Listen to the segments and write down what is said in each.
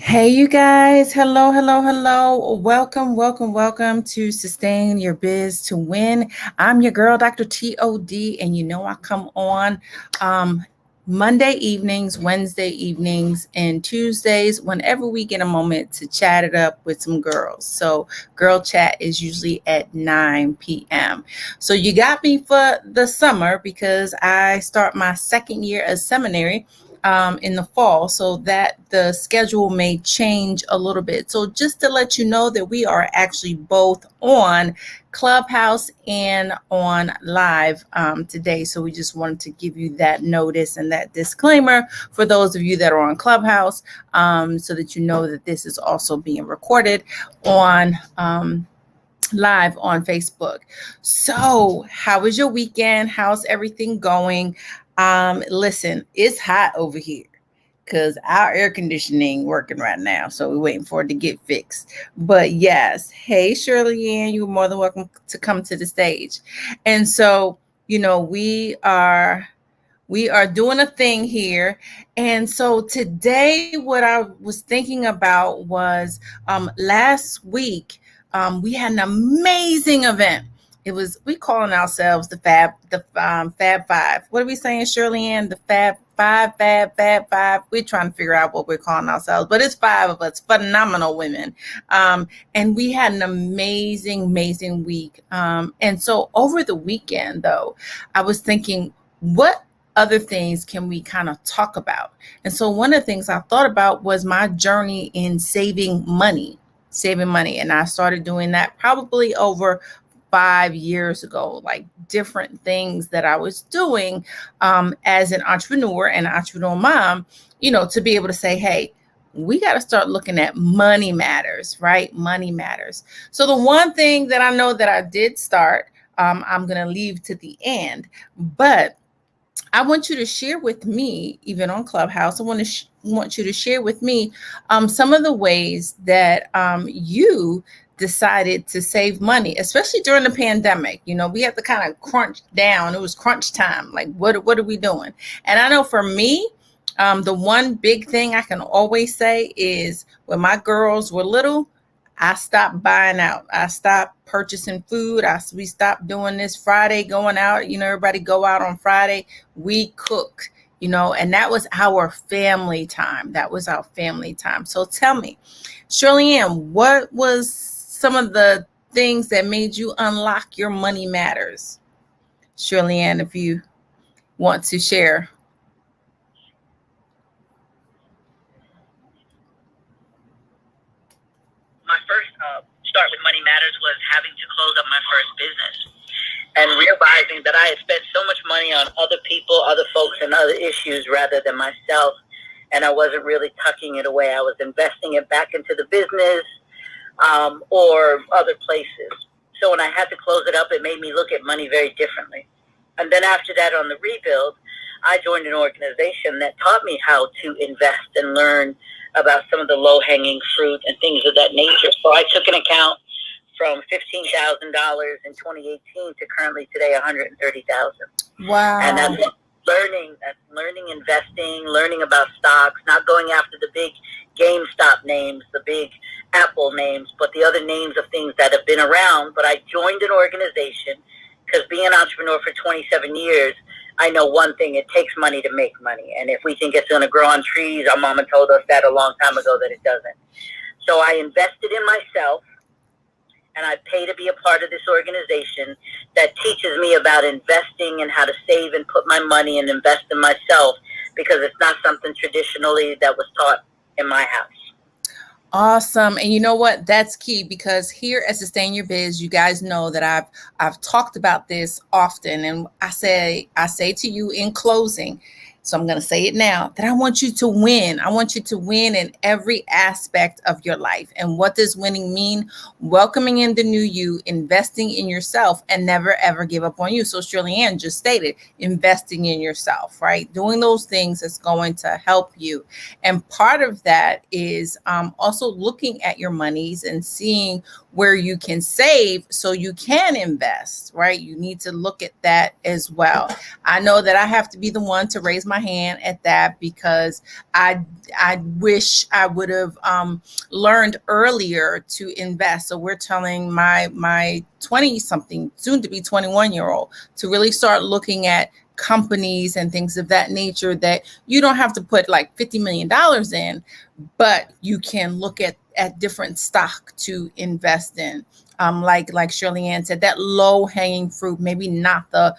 Hey, you guys. Hello, hello, hello. Welcome to Sustain Your Biz to Win. I'm your girl, Dr.T, and you know I come on um, Monday evenings, Wednesday evenings, and Tuesdays whenever we get a moment to chat it up with some girls. So, girl chat is usually at 9 p.m. So, you got me for the summer because I start my second year of seminary in the fall, so that the schedule may change a little bit. So, just to let you know that we are actually both on Clubhouse and on live today. So, we just wanted to give you that notice and that disclaimer for those of you that are on Clubhouse, so that you know that this is also being recorded on. Live on Facebook. So, how was your weekend? How's everything going? Listen, it's hot over here because our air conditioning working right now. So we're waiting for it to get fixed. But yes, hey Shirley Ann, you're more than welcome to come to the stage. And so, we are doing a thing here. And so today, what I was thinking about was last week, we had an amazing event. We calling ourselves the Fab Five. What are we saying, Shirley Ann? The Fab Five. We're trying to figure out what we're calling ourselves, but it's five of us, phenomenal women. And we had an amazing week. And so over the weekend, though, I was thinking, what other things can we kind of talk about? And so one of the things I thought about was my journey in saving money. And I started doing that probably over 5 years ago, like different things that I was doing as an entrepreneur and entrepreneur mom, to be able to say, hey, we got to start looking at money matters, right? Money matters. So the one thing that I know that I did start, I'm going to leave to the end, but I want you to share with me, even on Clubhouse. Want you to share with me some of the ways that you decided to save money, especially during the pandemic. We had to kind of crunch down. It was crunch time. Like, what are we doing? And I know for me, the one big thing I can always say is when my girls were little, I stopped buying out. I stopped purchasing food. We stopped doing this Friday going out. Everybody go out on Friday. We cook, and that was our family time. That was our family time. So tell me, Shirley Ann, what was some of the things that made you unlock your money matters? Shirley Ann, if you want to share. My first start with Money Matters was having to close up my first business and realizing that I had spent so much money on other people, other folks, and other issues rather than myself. And I wasn't really tucking it away. I was investing it back into the business or other places. So when I had to close it up, it made me look at money very differently. And then after that, on the rebuild, I joined an organization that taught me how to invest and learn about some of the low-hanging fruit and things of that nature. So I took an account from $15,000 in 2018 to currently today $130,000. Wow. And that's learning investing, learning about stocks, not going after the big GameStop names, the big Apple names, but the other names of things that have been around. But I joined an organization because being an entrepreneur for 27 years, I know one thing, it takes money to make money. And if we think it's going to grow on trees, our mama told us that a long time ago that it doesn't. So I invested in myself, and I pay to be a part of this organization that teaches me about investing and how to save and put my money and invest in myself, because it's not something traditionally that was taught in my house. Awesome. And you know what? That's key, because here at Sustain Your Biz, you guys know that I've talked about this often. And I say to you in closing, so I'm going to say it now, that I want you to win. I want you to win in every aspect of your life. And what does winning mean? Welcoming in the new you, investing in yourself, and never ever give up on you. So Shirley Ann just stated, investing in yourself, right? Doing those things is going to help you. And part of that is also looking at your monies and seeing where you can save so you can invest, right? You need to look at that as well. I know that I have to be the one to raise my hand at that because I I wish I would have learned earlier to invest. So we're telling my 20 something, soon to be 21-year old, to really start looking at companies and things of that nature that you don't have to put like $50 million in, but you can look at different stock to invest in. Like Shirley Ann said, that low hanging fruit, maybe not the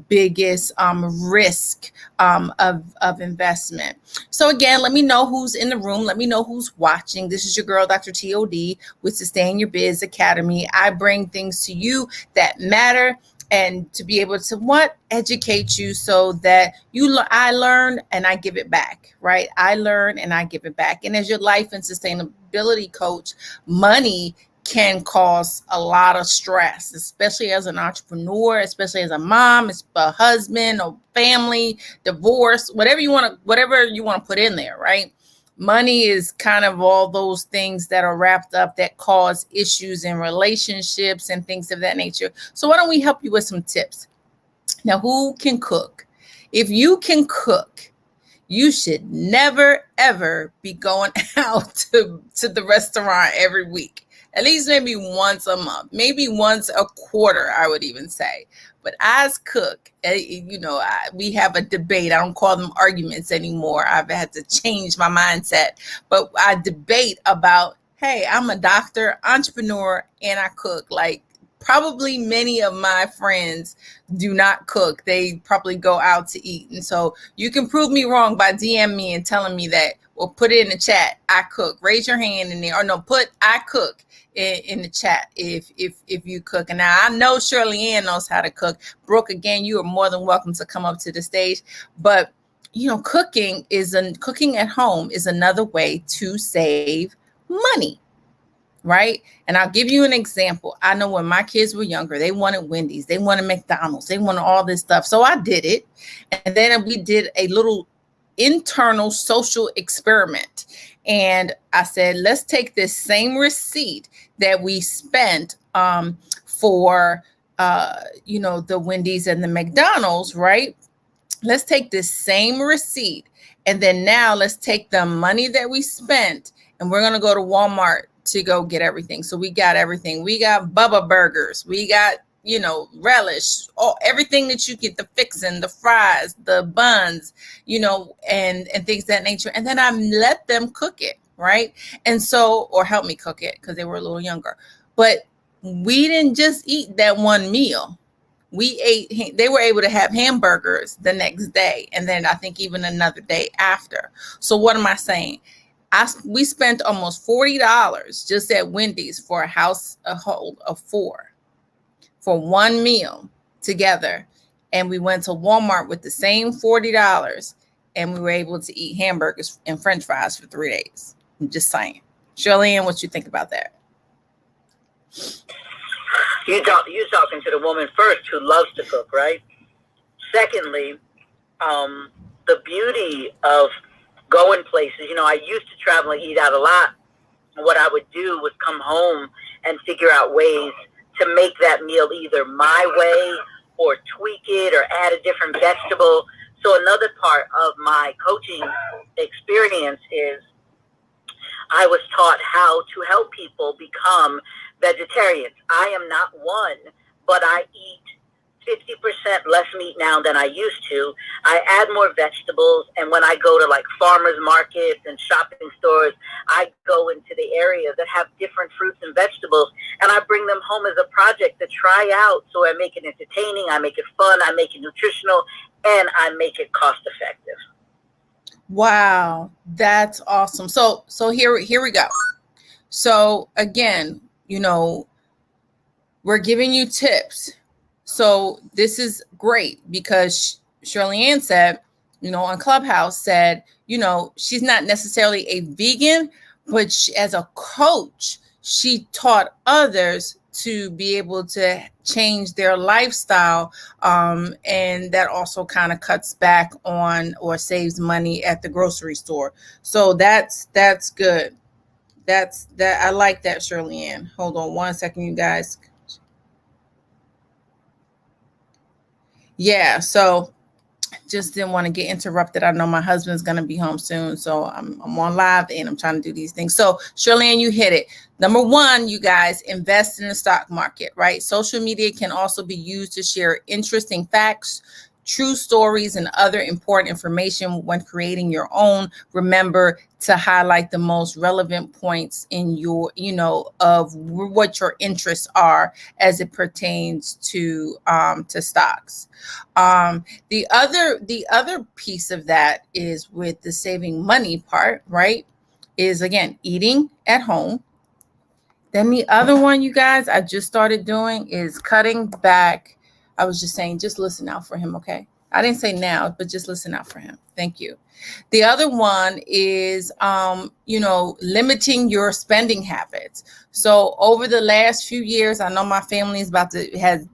biggest risk of investment. So again, let me know who's in the room. Let me know who's watching. This is your girl, Dr. T.O.D. with Sustain Your Biz Academy. I bring things to you that matter, and to be able to educate you so that I learn and I give it back, right? I learn and I give it back. And as your life and sustainability coach, money can cause a lot of stress, especially as an entrepreneur, especially as a mom, as a husband, or family, divorce, whatever you want to put in there, right? Money is kind of all those things that are wrapped up that cause issues in relationships and things of that nature. So why don't we help you with some tips? Now, who can cook? If you can cook, you should never, ever be going out to the restaurant every week. At least maybe once a month, maybe once a quarter, I would even say. But as cook, we have a debate. I don't call them arguments anymore. I've had to change my mindset. But I debate about, hey, I'm a doctor, entrepreneur, and I cook. Like, probably many of my friends do not cook. They probably go out to eat. And so you can prove me wrong by DM me and telling me that, or put it in the chat. I cook. Raise your hand in there. Or no, put I cook in the chat if you cook. And now I know Shirley Ann knows how to cook. Brooke, again, you are more than welcome to come up to the stage. But cooking at home is another way to save money. Right? And I'll give you an example. I know when my kids were younger, they wanted Wendy's, they wanted McDonald's, they wanted all this stuff. So I did it. And then we did a little internal social experiment. And I said, let's take this same receipt that we spent for the Wendy's and the McDonald's, right? Let's take this same receipt. And then now let's take the money that we spent, and we're going to go to Walmart to go get everything. So we got everything. We got Bubba burgers. We got, relish, everything that you get, the fixin', the fries, the buns, and things of that nature. And then I let them cook it, right? And so, or help me cook it because they were a little younger. But we didn't just eat that one meal. They were able to have hamburgers the next day, and then I think even another day after. So what am I saying? We spent almost $40 just at Wendy's for a household of 4 for one meal together. And we went to Walmart with the same $40, and we were able to eat hamburgers and French fries for 3 days. I'm just saying. Shirley Ann, what you think about that? You're talking to the woman first who loves to cook, right? Secondly, the beauty of going places. I used to travel and eat out a lot. What I would do was come home and figure out ways to make that meal either my way or tweak it or add a different vegetable. So another part of my coaching experience is I was taught how to help people become vegetarians. I am not one, but I eat 50% less meat now than I used to. I add more vegetables, and when I go to like farmers markets and shopping stores, I go into the areas that have different fruits and vegetables, and I bring them home as a project to try out. So I make it entertaining, I make it fun, I make it nutritional, and I make it cost effective. Wow, that's awesome. So here we go. So again, we're giving you tips. So this is great because Shirley Ann said, on Clubhouse said, she's not necessarily a vegan, but as a coach, she taught others to be able to change their lifestyle. And that also kind of cuts back on or saves money at the grocery store. So that's good. That's that. I like that, Shirley Ann. Hold on one second, you guys. Yeah. So just didn't want to get interrupted. I know my husband's going to be home soon, so I'm on live and I'm trying to do these things. So Shirley Ann, you hit it. Number one, you guys invest in the stock market, right? Social media can also be used to share interesting facts, true stories, and other important information when creating your own. Remember to highlight the most relevant points in your, of what your interests are as it pertains to stocks. The other piece of that is with the saving money part, right? Is again eating at home. Then the other one, you guys, I just started doing is cutting back. I was just saying, just listen out for him, okay? I didn't say now, but just listen out for him. Thank you. The other one is, limiting your spending habits. So over the last few years, I know my family is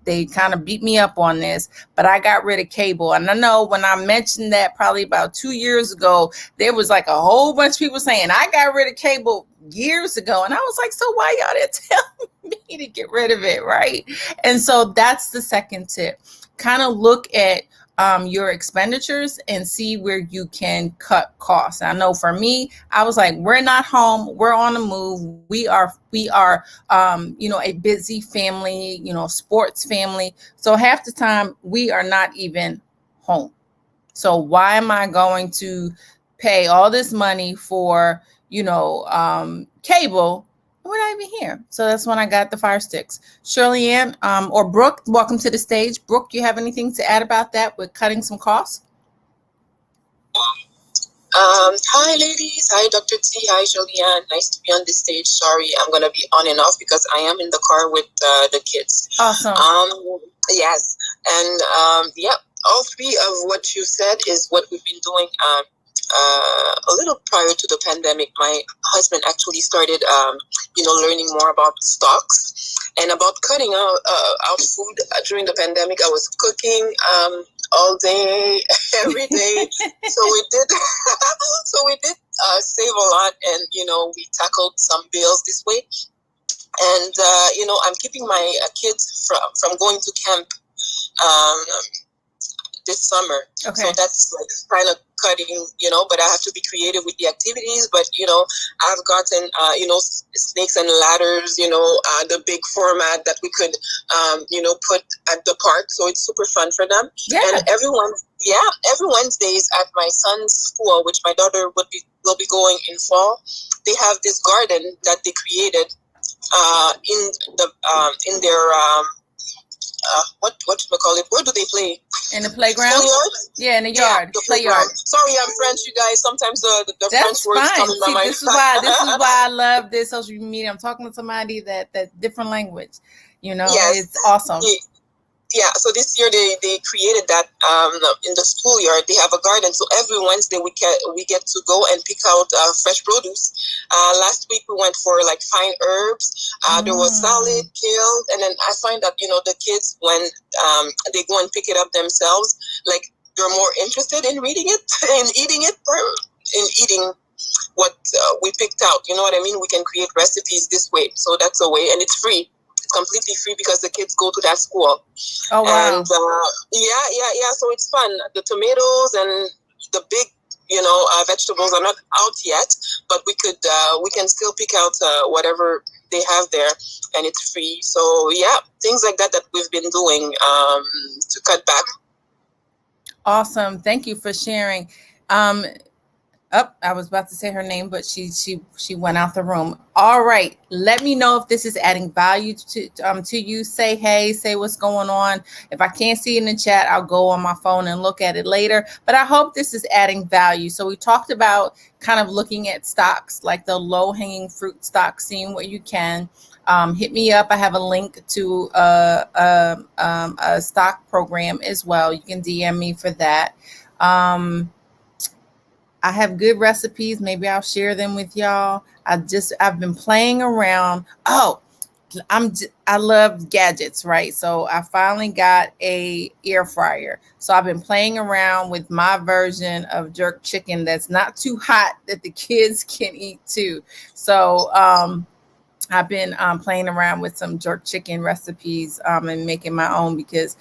they kind of beat me up on this, but I got rid of cable. And I know when I mentioned that probably about 2 years ago, there was like a whole bunch of people saying I got rid of cable years ago. And I was like, so why y'all didn't tell me to get rid of it, right? And so that's the second tip. Kind of look at your expenditures and see where you can cut costs. I know for me, I was like, we're not home, we're on the move. We are a busy family, sports family. So half the time we are not even home. So why am I going to pay all this money for, cable? We're not even here. So that's when I got the Fire Sticks. Shirley Ann or Brooke, welcome to the stage. Brooke, you have anything to add about that with cutting some costs? Hi, ladies. Hi, Dr. T. Hi, Julianne. Nice to be on the stage. Sorry, I'm going to be on and off because I am in the car with the kids. Awesome. Yes. And yeah, all three of what you said is what we've been doing a little prior to the pandemic. My husband actually started, learning more about stocks and about cutting out food during the pandemic. I was cooking all day, every day. So we did, save a lot, and we tackled some bills this way. And I'm keeping my kids from going to camp this summer. Okay. So that's like kind of cutting, but I have to be creative with the activities. But, I've gotten, snakes and ladders, the big format that we could, put at the park. So it's super fun for them. Yeah. And every Wednesdays at my son's school, which my daughter will be going in fall, they have this garden that they created in their what do we call it? Where do they play? In the playground? Yeah, in the yard. Yeah, the playground. Sorry, I'm French, you guys. Sometimes the French words come in my mind. This is why I love this social media. I'm talking to somebody that different language. Yes. It's awesome. Yeah, so this year they created that in the schoolyard. They have a garden, so every Wednesday we get to go and pick out fresh produce. Last week we went for like fine herbs. There was salad, kale, and then I find that the kids, when they go and pick it up themselves, like they're more interested in reading it and eating it, in eating what we picked out. You know what I mean? We can create recipes this way, so that's a way, and it's free. Completely free because the kids go to that school. Oh wow! And yeah. So it's fun. The tomatoes and the big, vegetables are not out yet, but we can still pick out whatever they have there, and it's free. So yeah, things like that we've been doing to cut back. Awesome. Thank you for sharing. I was about to say her name, but she went out the room. All right. Let me know if this is adding value to you. Say hey, say what's going on. If I can't see it in the chat, I'll go on my phone and look at it later. But I hope this is adding value. So we talked about kind of looking at stocks, like the low-hanging fruit stocks, seeing what you can. Hit me up. I have a link to a stock program as well. You can DM me for that. I have good recipes. Maybe I'll share them with y'all. I've been playing around. Oh, I love gadgets, right? So I finally got a air fryer. So I've been playing around with my version of jerk chicken that's not too hot that the kids can eat too. So I've been playing around with some jerk chicken recipes and making my own because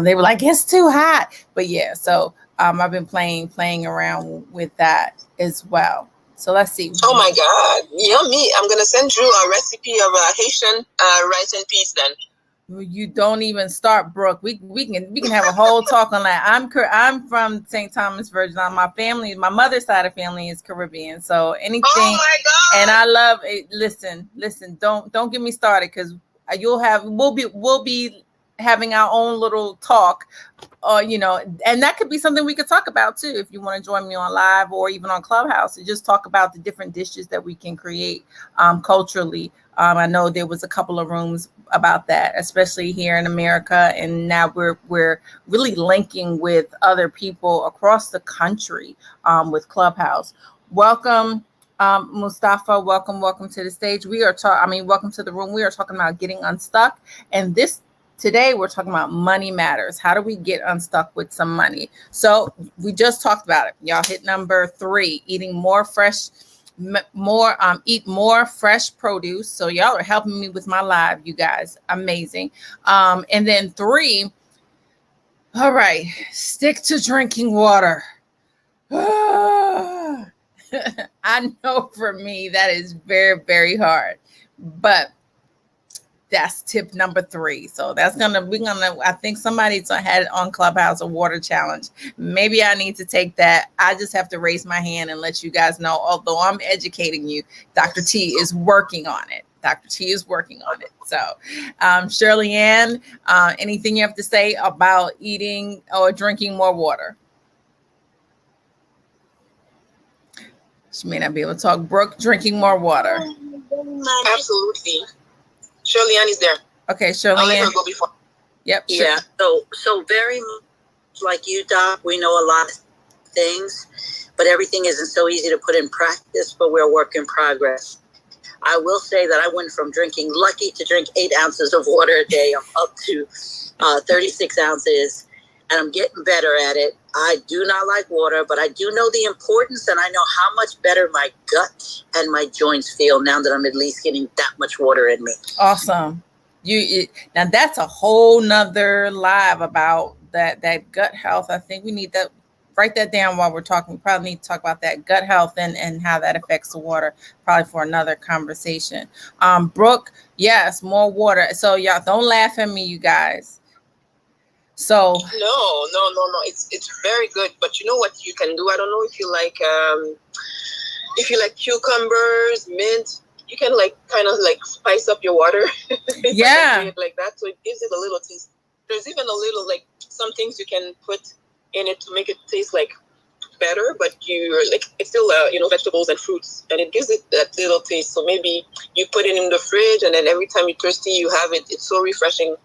they were like, it's too hot. But yeah, so I've been playing around with that as well. So let's see. Oh my God, yummy! I'm gonna send you a recipe of Haitian rice and peas then. You don't even start, Brooke. We can have a whole talk on that. I'm from St. Thomas Virgin. My mother's side of family is Caribbean. So anything, oh my God. And I love it. Listen, don't get me started because we'll be having our own little talk, and that could be something we could talk about too if you want to join me on live or even on Clubhouse and just talk about the different dishes that we can create culturally. I know there was a couple of rooms about that, especially here in America, and now we're really linking with other people across the country with Clubhouse. Welcome, Mustafa. Welcome to the stage. Welcome to the room. We are talking about getting unstuck, and today we're talking about money matters. How do we get unstuck with some money? So we just talked about it. Y'all hit number 3: eating eat more fresh produce. So y'all are helping me with my live, you guys. Amazing. And then 3, all right, stick to drinking water. I know for me that is very, very hard, but that's tip number 3. So I think somebody's had it on Clubhouse, a water challenge. Maybe I need to take that. I just have to raise my hand and let you guys know, although I'm educating you, Dr. T is working on it. So, Shirley Ann, anything you have to say about eating or drinking more water? She may not be able to talk. Brooke, drinking more water. Absolutely. Shirley Ann is there. Okay, Shirley Ann. I'll let her go before. Yep. Yeah. So very much like you, Doc, we know a lot of things, but everything isn't so easy to put in practice, but we're a work in progress. I will say that I went from lucky to drink 8 ounces of water a day. I'm up to 36 ounces, and I'm getting better at it. I do not like water, but I do know the importance, and I know how much better my gut and my joints feel now that I'm at least getting that much water in me. Awesome. Now that's a whole nother live about that gut health. I think we need to write that down while we're talking. We probably need to talk about that gut health and how that affects the water, probably for another conversation. Brooke, yes, more water. So y'all don't laugh at me, you guys. So no, it's very good. But you know what you can do? I don't know if you like cucumbers, mint. You can kind of spice up your water. Yeah, like that, so it gives it a little taste. There's even a little some things you can put in it to make it taste better, but it's still vegetables and fruits, and it gives it that little taste. So maybe you put it in the fridge, and then every time you're thirsty, you have it. It's so refreshing.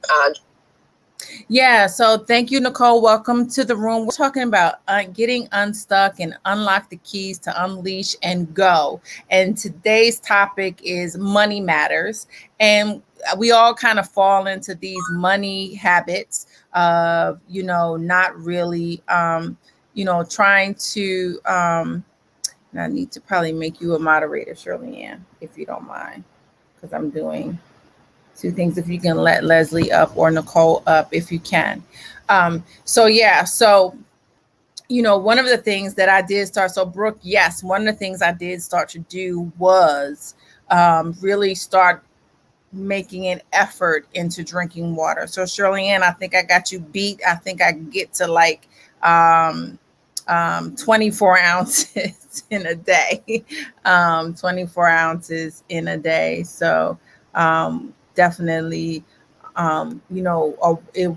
Yeah, so thank you, Nicole. Welcome to the room. We're talking about getting unstuck and unlock the keys to unleash and go. And today's topic is money matters. And we all kind of fall into these money habits of, not really, trying to, I need to probably make you a moderator, Shirley Ann, if you don't mind, because I'm doing 2 things. If you can let Leslie up or Nicole up, if you can. So one of the things that I did start. So Brooke, yes, one of the things I did start to do was really start making an effort into drinking water. So Shirley Ann, I think I got you beat. I think I can get to 24 ounces in a day. 24 ounces in a day. So definitely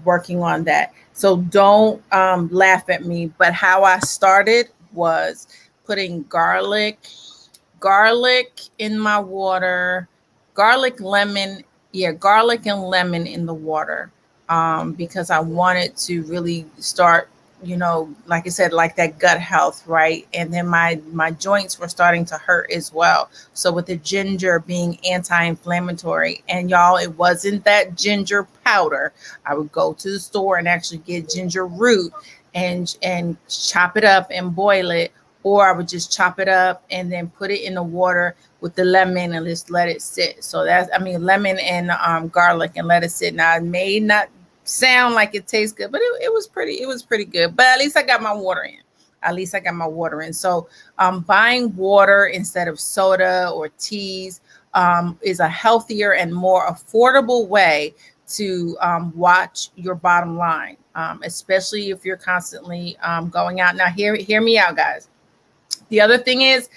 working on that. So don't laugh at me, but how I started was putting garlic in my water, garlic and lemon in the water, because I wanted to really start like I said, like that gut health, right? And then my joints were starting to hurt as well. So with the ginger being anti-inflammatory, and y'all, it wasn't that ginger powder. I would go to the store and actually get ginger root and chop it up and boil it, or I would just chop it up and then put it in the water with the lemon and just let it sit. So that's, I mean, lemon and garlic, and let it sit. Now it may not sound like it tastes good, but it was pretty good. But at least I got my water in. At least I got my water in. So buying water instead of soda or teas is a healthier and more affordable way to watch your bottom line, especially if you're constantly going out. Now, hear me out, guys. The other thing is,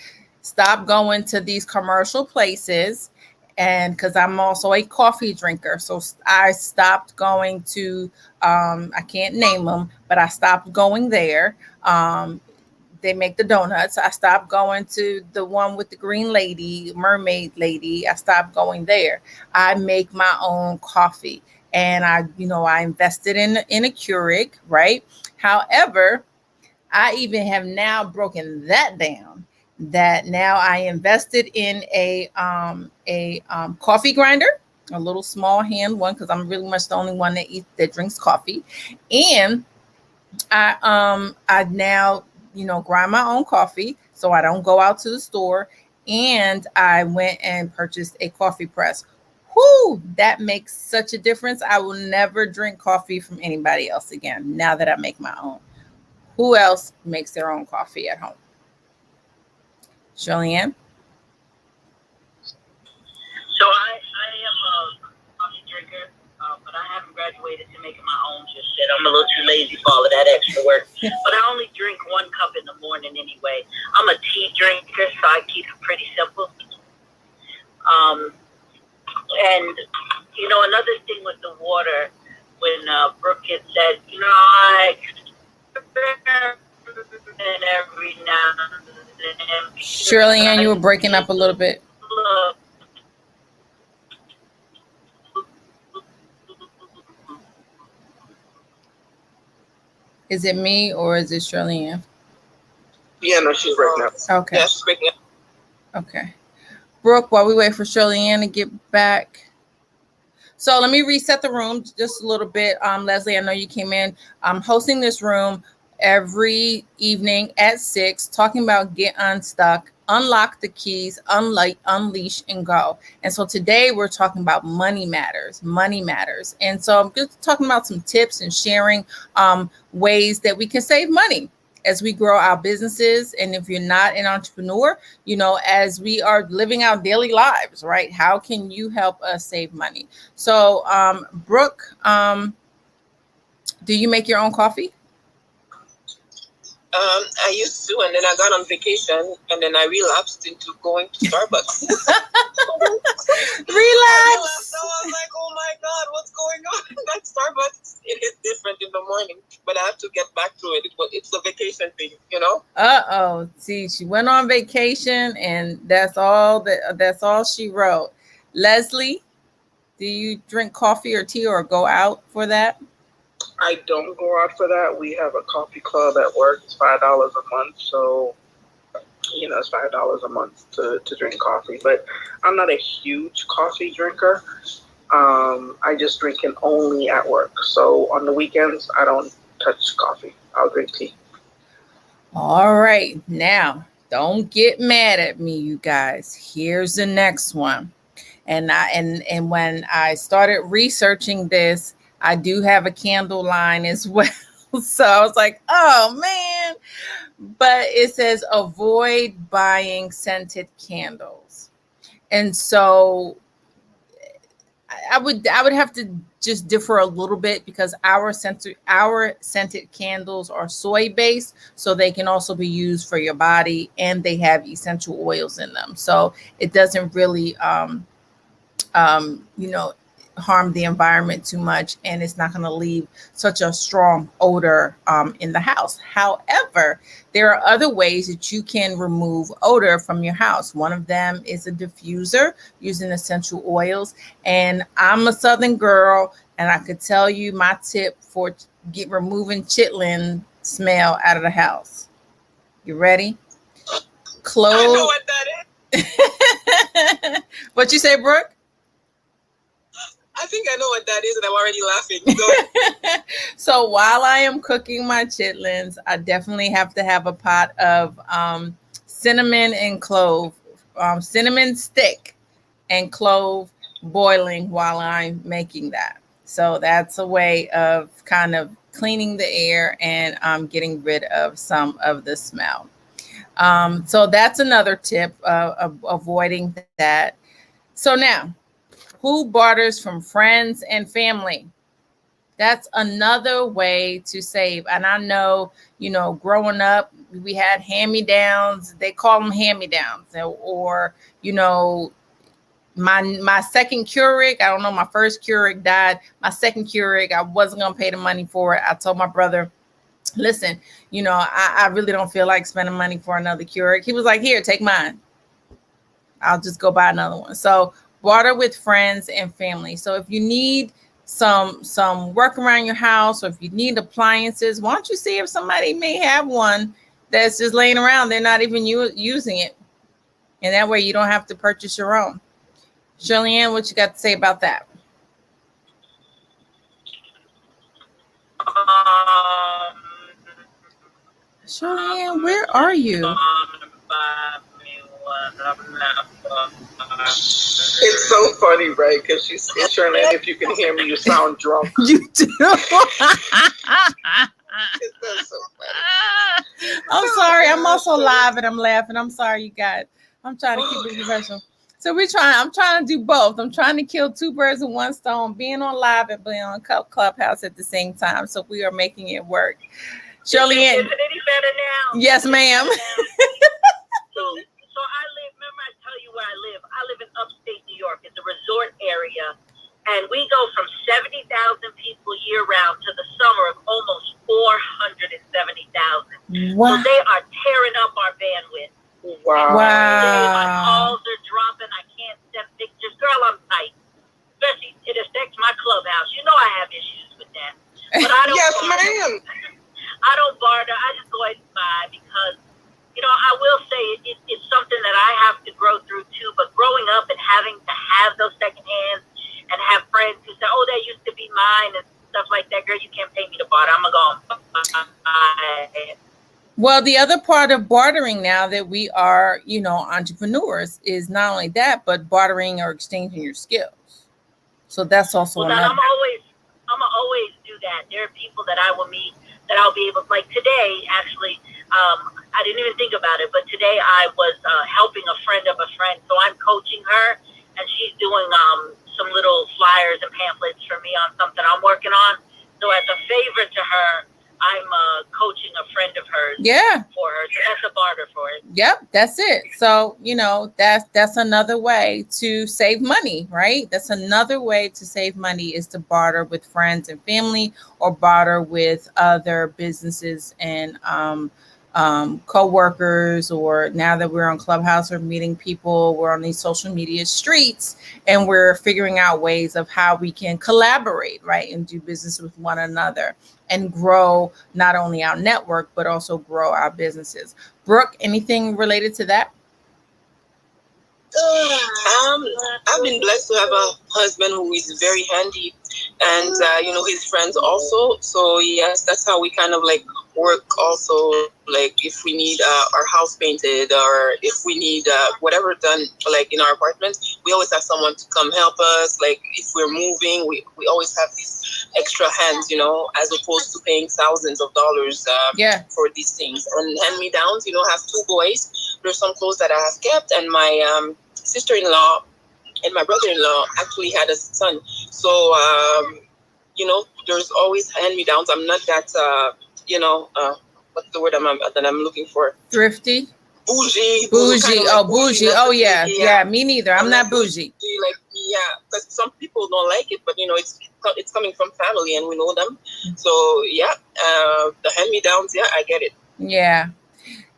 stop going to these commercial places. And because I'm also a coffee drinker, so I stopped going to, I can't name them, but I stopped going there. They make the donuts. I stopped going to the one with the green lady, mermaid lady. I stopped going there. I make my own coffee, and I invested in a Keurig, right? However, I even have now broken that down. That now I invested in a coffee grinder, a little small hand one, because I'm really much the only one that drinks coffee, and I now grind my own coffee, so I don't go out to the store, and I went and purchased a coffee press. Whoo, that makes such a difference. I will never drink coffee from anybody else again now that I make my own. Who else makes their own coffee at home? Shirley-Ann? So I am a coffee drinker, but I haven't graduated to making my own just yet. I'm a little too lazy for all of that extra work. But I only drink 1 cup in the morning anyway. I'm a tea drinker, so I keep it pretty simple. And, another thing with the water, when Brooke had said, I and every now and then. Shirley-Ann, you were breaking up a little bit. Is it me or is it Shirley-Ann? Yeah, no, she's breaking up. Okay. Yeah, she's breaking up. Okay. Brooke, while we wait for Shirley-Ann to get back. So let me reset the room just a little bit. Leslie, I know you came in. I'm hosting this room every evening at 6, talking about get unstuck, unlock the keys, unleash, and go. And so today we're talking about money matters. And so I'm just talking about some tips and sharing ways that we can save money as we grow our businesses. And if you're not an entrepreneur, as we are living our daily lives, right? How can you help us save money? So, Brooke, do you make your own coffee? I used to, and then I got on vacation, and then I relapsed into going to Starbucks. Relax. So I was like, oh my God, what's going on? That Starbucks, it is different in the morning, but I have to get back to it. It's a vacation thing, Uh-oh. See, she went on vacation, and that's all she wrote. Leslie, do you drink coffee or tea or go out for that? I don't go out for that. We have a coffee club at work. It's $5 a month. So, it's $5 a month to drink coffee. But I'm not a huge coffee drinker. I just drink it only at work. So on the weekends, I don't touch coffee. I'll drink tea. All right. Now, don't get mad at me, you guys. Here's the next one. And when I started researching this, I do have a candle line as well. So I was like, oh man. But it says avoid buying scented candles. And so I would have to just differ a little bit, because our scented candles are soy based, so they can also be used for your body, and they have essential oils in them. So it doesn't really harm the environment too much, and it's not going to leave such a strong odor in the house. However, there are other ways that you can remove odor from your house. One of them is a diffuser using essential oils. And I'm a Southern girl, and I could tell you my tip for removing chitlins smell out of the house. You ready? I know what that is. What you say, Brooke? I think I know what that is, and I'm already laughing. So while I am cooking my chitlins, I definitely have to have a pot of cinnamon and clove, cinnamon stick and clove boiling while I'm making that. So that's a way of kind of cleaning the air and getting rid of some of the smell. So that's another tip of avoiding that. So now, who barters from friends and family? That's another way to save. And I know, growing up, we had hand-me-downs. They call them hand-me-downs, or my second Keurig. I don't know. My first Keurig died. My second Keurig, I wasn't gonna pay the money for it. I told my brother, listen, I really don't feel like spending money for another Keurig. He was like, here, take mine. I'll just go buy another one. So barter with friends and family. So if you need some work around your house, or if you need appliances, why don't you see if somebody may have one that's just laying around, they're not even using it, and that way you don't have to purchase your own. Shirley Ann, what you got to say about that? Shirley Ann, where are you? It's so funny, right? Because she's Shirley, if you can hear me, you sound drunk. You do. It's so funny. I'm sorry. I'm also live and I'm laughing. I'm sorry, you guys. I'm trying to keep it professional. So I'm trying to do both. I'm trying to kill two birds with one stone, being on live and being on Clubhouse at the same time. So we are making it work. Shirley Ann. Is it any better now? Yes, ma'am. So I live, remember I tell you where I live? I live in upstate New York. It's a resort area. And we go from 70,000 people year round to the summer of almost 470,000. Wow. So they are tearing up our bandwidth. Wow. My calls are dropping. I can't send pictures. Girl, I'm tight. Especially, it affects my clubhouse. You know I have issues with that. But I don't Yes, barter. ma'am. I don't barter. I just go ahead and buy because, I will say it's something that I have to grow through too. But growing up and having to have those second hands and have friends who say, oh, that used to be mine and stuff like that, girl, you can't pay me to barter. I'm going to go. Well, the other part of bartering now that we are, entrepreneurs is not only that, but bartering or exchanging your skills. So that's also another. I'm always do that. There are people that I will meet that I'll be able, like today, actually, I didn't even think about it, but today I was helping a friend of a friend. So I'm coaching her, and she's doing some little flyers and pamphlets for me on something I'm working on. So as a favor to her, I'm coaching a friend of hers. Yeah. For her. So that's a barter for it. Yep, that's it. So, that's another way to save money, right? That's another way to save money, is to barter with friends and family, or barter with other businesses and co-workers, or now that we're on Clubhouse, we're meeting people, we're on these social media streets, and we're figuring out ways of how we can collaborate, right, and do business with one another and grow not only our network, but also grow our businesses. Brooke, anything related to that? I've been blessed to have a husband who is very handy, and his friends also. So yes, that's how we kind of like work also. Like if we need our house painted, or if we need whatever done, like in our apartment, we always have someone to come help us. Like if we're moving, we always have these extra hands, as opposed to paying thousands of dollars for these things. And hand-me-downs, I have two boys. There's some clothes that I have kept, and my sister-in-law and my brother-in-law actually had a son. So, there's always hand-me-downs. I'm not that, what's the word that I'm looking for? Thrifty? Bougie. Bougie. Oh, bougie. Oh, yeah. Yeah, me neither. I'm not bougie. Like, yeah, because some people don't like it, but, it's coming from family and we know them. So, yeah, the hand-me-downs, yeah, I get it. Yeah.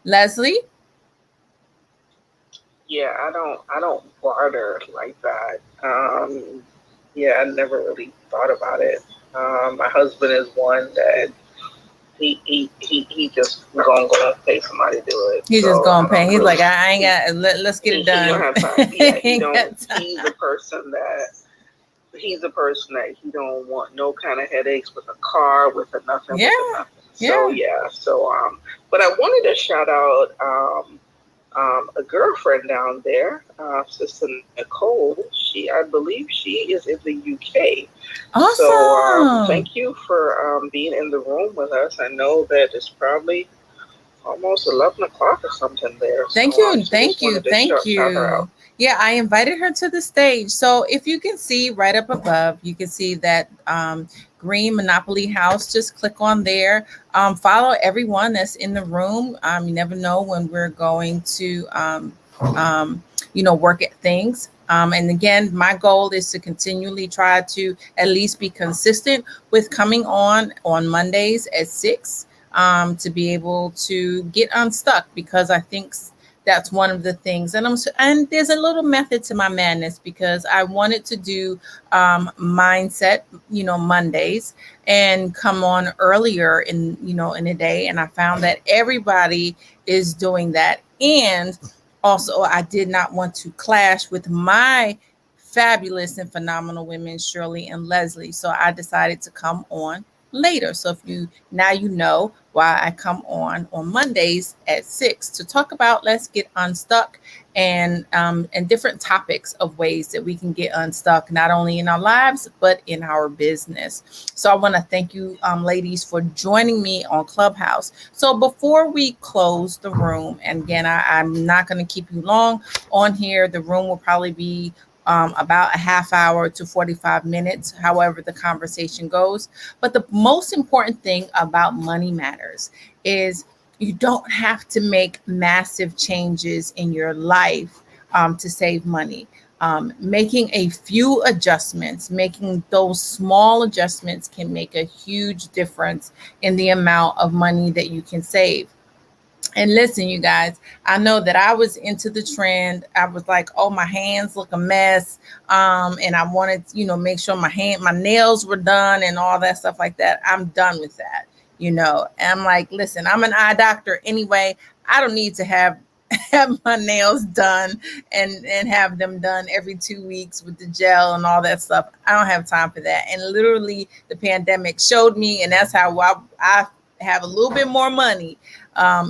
Leslie? Yeah, I don't barter like that. I never really thought about it. My husband is one that he just gonna pay somebody to do it. He's So just I gonna pay. don't He's really, like, I ain't got. Let's get it he don't done. have time. Yeah, he Ain't don't. got time. He's a person that he's a person that he don't want no kind of headaches with a car, with a nothing, Yeah, with a nothing. So yeah. yeah. So but I wanted to shout out a girlfriend down there, Sister Nicole. I believe she is in the UK. So Awesome. thank you for being in the room with us. I know that it's probably almost 11 o'clock or something there. So Thank you, so just thank you, wanted to thank shout her you. out. Yeah, I invited her to the stage. So if you can see right up above, you can see that green Monopoly house. Just click on there. Follow everyone that's in the room. You never know when we're going to, work at things. And again, my goal is to continually try to at least be consistent with coming on Mondays at 6, to be able to get unstuck, because I think that's one of the things. And there's a little method to my madness, because I wanted to do mindset, Mondays, and come on earlier in a day, and I found that everybody is doing that. And also, I did not want to clash with my fabulous and phenomenal women, Shirley and Leslie. So I decided to come on later. So if you now you know why I come on Mondays at 6 to talk about let's get unstuck, and different topics of ways that we can get unstuck, not only in our lives but in our business. So I want to thank you, ladies, for joining me on Clubhouse. So before we close the room, and again, I'm not going to keep you long on here. The room will probably be about a half hour to 45 minutes, however the conversation goes. But the most important thing about money matters is you don't have to make massive changes in your life to save money. Making a few adjustments, making those small adjustments can make a huge difference in the amount of money that you can save. And listen, you guys, I know that I was into the trend. I was like, oh, my hands look a mess. And I wanted, make sure my nails were done and all that stuff like that. I'm done with that, And I'm like, listen, I'm an eye doctor anyway. I don't need to have my nails done and have them done every 2 weeks with the gel and all that stuff. I don't have time for that. And literally the pandemic showed me, and that's how I have a little bit more money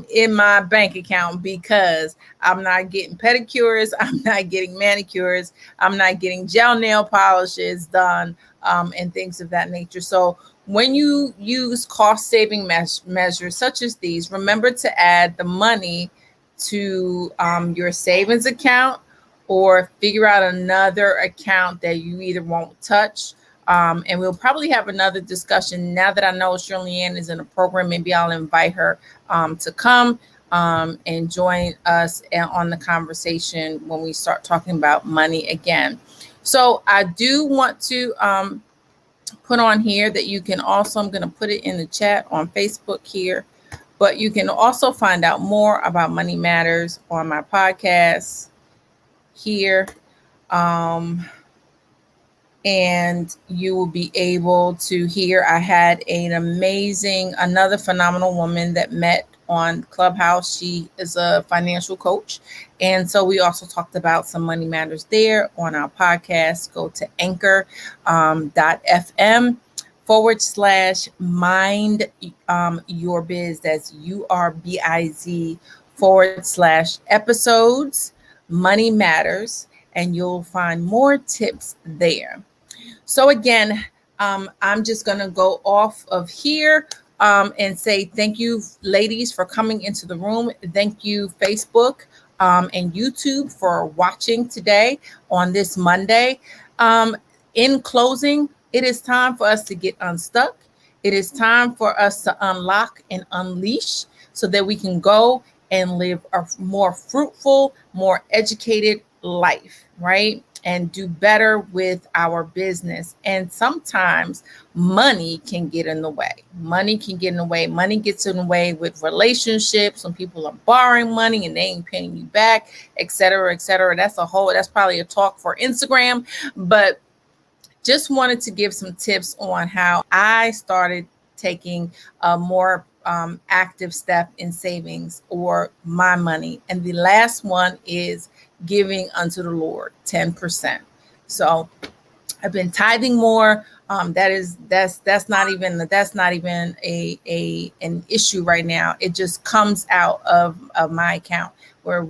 in my bank account, because I'm not getting pedicures, I'm not getting manicures, I'm not getting gel nail polishes done, and things of that nature. So when you use cost saving measures such as these, remember to add the money to your savings account, or figure out another account that you either won't touch. And we'll probably have another discussion now that I know Shirley Ann is in a program. Maybe I'll invite her to come and join us on the conversation when we start talking about money again. So I do want to put on here that you can also, I'm going to put it in the chat on Facebook here, but you can also find out more about Money Matters on my podcast here. And you will be able to hear I had another phenomenal woman that met on Clubhouse. She is a financial coach. And so we also talked about some money matters there on our podcast. Go to anchor.fm /mind your biz. That's URBIZ /episodes money matters, and you'll find more tips there. So again, I'm just going to go off of here and say thank you, ladies, for coming into the room. Thank you, Facebook and YouTube, for watching today on this Monday. In closing, it is time for us to get unstuck. It is time for us to unlock and unleash so that we can go and live a more fruitful, more educated life, right? And do better with our business. And sometimes money can get in the way. Money can get in the way. Money gets in the way with relationships, when people are borrowing money and they ain't paying you back, et cetera, et cetera. That's probably a talk for Instagram. But just wanted to give some tips on how I started taking a more active step in savings or my money. And the last one is giving unto the Lord, 10%. So I've been tithing more. That's not even a an issue right now. It just comes out of my account where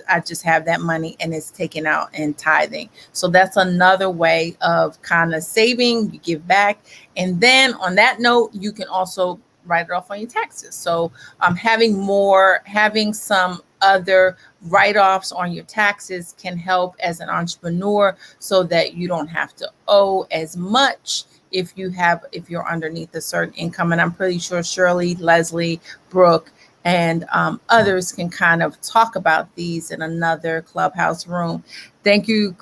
I just have that money and it's taken out in tithing. So that's another way of kind of saving. You give back, and then on that note, you can also write it off on your taxes. So having some other write-offs on your taxes can help as an entrepreneur so that you don't have to owe as much if you're underneath a certain income. And I'm pretty sure Shirley, Leslie, Brooke, and others can kind of talk about these in another clubhouse room. Thank you,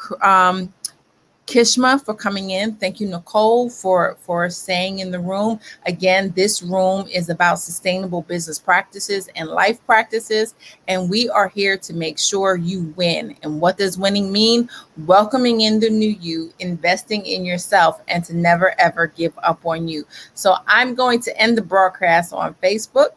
Kishma, for coming in. Thank you, Nicole, for staying in the room. Again, this room is about sustainable business practices and life practices, and we are here to make sure you win. And what does winning mean? Welcoming in the new you, investing in yourself, and to never ever give up on you. So I'm going to end the broadcast on Facebook.